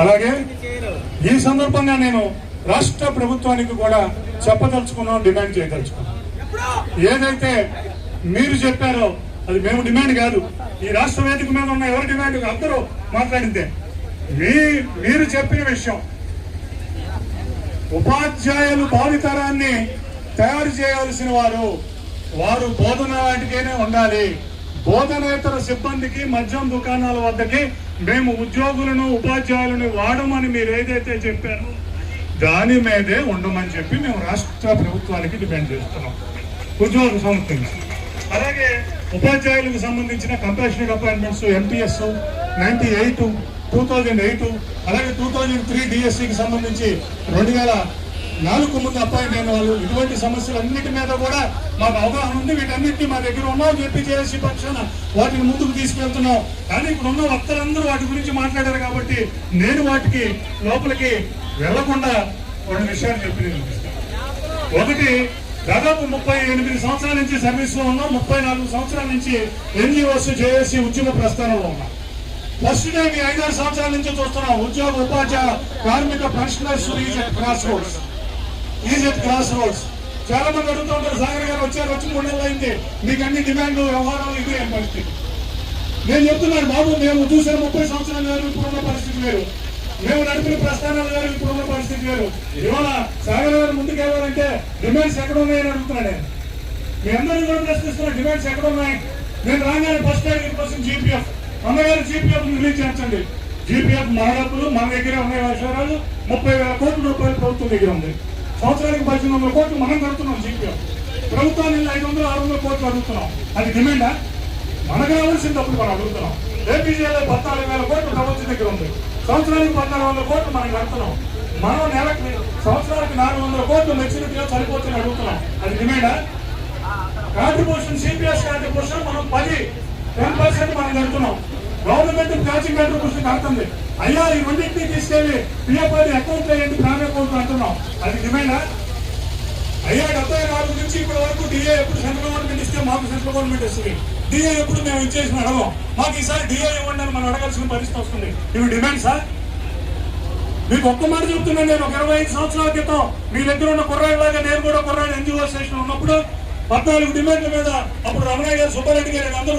అలాగే ఈ సందర్భంగా నేను రాష్ట్ర ప్రభుత్వానికి కూడా చెప్పదలుచుకున్నాం, డిమాండ్ చేయదలుచుకున్నాం. ఏదైతే మీరు చెప్పారో అది మేము డిమాండ్ కాదు, ఈ రాష్ట్ర వేదిక మీద ఉన్న ఎవరి డిమాండ్ అందరూ మాట్లాడిందే. మీరు చెప్పిన విషయం, ఉపాధ్యాయులు భావితరాన్ని తయారు చేయాల్సిన వారు బోధన వాటికేనే ఉండాలి. బోధనేతర సిబ్బందికి మద్యం దుకాణాల వద్దకి మేము ఉద్యోగులను ఉపాధ్యాయులను వాడమని మీరు ఏదైతే చెప్పారో దాని మీదే ఉండమని చెప్పి మేము రాష్ట్ర ప్రభుత్వానికి డిమాండ్ చేస్తున్నాం. ఉద్యోగ సంస్థ అలాగే ఉపాధ్యాయులకు సంబంధించిన కంపాషనేట్ అపాయింట్మెంట్స్ ఎంపీఎస్ 98, 2008 అలాగే 2003 డిఎస్సికి సంబంధించి 2004 ముందు అపాయింట్ అయిన వాళ్ళు, ఇటువంటి సమస్యలన్నిటి మీద కూడా మాకు అవగాహన ఉంది. వీటన్నిటినీ మా దగ్గర ఉన్నామని చెప్పి జేఏసీ పక్షాన వాటిని ముందుకు తీసుకెళ్తున్నాం. కానీ ఇప్పుడు ఉన్న వక్తలందరూ వాటి గురించి మాట్లాడారు కాబట్టి నేను వాటికి లోపలికి వెళ్లకుండా కొన్ని విషయాలు చెప్పి ఒకటి, దాదాపు 38 సంవత్సరాల నుంచి సర్వీస్ లో ఉన్నాం, 34 సంవత్సరాల నుంచి ఎన్జిఓస్ జేఏసీ ఉద్యమ ప్రస్థానంలో ఉన్నాం. ఫస్ట్ టైం ఈ 5-6 సంవత్సరాల నుంచి చూస్తున్నాం ఉద్యోగ ఉపాధ్యాయ కార్మిక pensioners is at cross roads. చాలా మంది అడుగుతూ ఉంటారు, సాగర్ గారు వచ్చి 3 నెలలు అయింది, మీకు అన్ని డిమాండ్లు వ్యవహారాలు ఇది అని పరిస్థితి. నేను చెప్తున్నాను బాబు, మేము చూసిన 30 సంవత్సరాలు వేరు, ఇప్పుడున్న పరిస్థితి వేరు. మేము నడిపిన ప్రస్థానాలు వేరు, ఇప్పుడున్న పరిస్థితి వేరు. ఇవాళ సాగర్ గారు ముందుకెళ్ళాలంటే డిమాండ్స్ ఎక్కడ ఉన్నాయని అడుగుతున్నాను. మీ అందరూ కూడా ప్రశ్నిస్తున్నా, డిమాండ్స్ ఎక్కడ ఉన్నాయి? నేను రాగానే ఫస్ట్ టైం కోసం జీపీఎఫ్ అన్నగారు జీపీఎఫ్ రిలీజ్ చేయించండి. జీపీఎఫ్ మా డబ్బులు మన దగ్గరే ఉన్నాయి. వర్షాలు 30,000 కోట్ల రూపాయలు ప్రభుత్వం దగ్గర ఉంది. సంవత్సరానికి 1800 కోట్లు మనం కడుతున్నాం. జీపీఎఫ్ ప్రభుత్వాన్ని 500-600 కోట్లు అడుగుతున్నాం. అది డిమాండా? మనకు కావాల్సిన డబ్బులు మనం అడుగుతున్నాం. ఏపీజీలో 14,000 కోట్లు ప్రభుత్వం దగ్గర ఉంది. సంవత్సరానికి 1,400 కోట్లు మనం కడుతున్నాం. మనం నెలకి సంవత్సరానికి 400 కోట్లు మెచ్యూరిటీలో సరిపోతుంది అడుగుతున్నాం. అది డిమాండా? కాంట్రిబ్యూషన్ సిపిఎస్ కాంట్రిబ్యూషన్ మనం 10% మనం కడుతున్నాం. గవర్నమెంట్ మ్యాచింగ్ కాంట్రిబ్యూషన్ కడుతుంది. అయ్యా ఈ రెండింటినీ తీసుకెళ్లి పిఎఫ్ఐ అకౌంట్ ఏంటి, ప్లాన్ అకౌంట్ అంటున్నాం. అది డిమాండా? అయ్యా 74 నుంచి ఇప్పటి వరకు డిఏ ఎప్పుడు సెంట్రల్ గవర్నమెంట్ ఇస్తే మాకు సెంట్రల్ గవర్నమెంట్ ఇస్తుంది. డిఏ ఎప్పుడు మేము ఇచ్చేసిన అడగం. మాకు ఈసారి డిఏ ఇవ్వండి అని మనం అడగాల్సిన పరిస్థితి వస్తుంది. ఇవి డిమాండ్ సార్? మీకు ఒక్క మాట చెప్తున్నాను, నేను 25 సంవత్సరాల క్రితం మీ దగ్గర ఉన్న కుర్రాయిలాగా నేను కూడా కుర్రాయి ఎన్జిఓ స్టేషన్ ఉన్నప్పుడు 14 డిమాండ్ల మీద అప్పుడు రమణయ్య గారు, సుబ్బారెడ్డి గారు అందరూ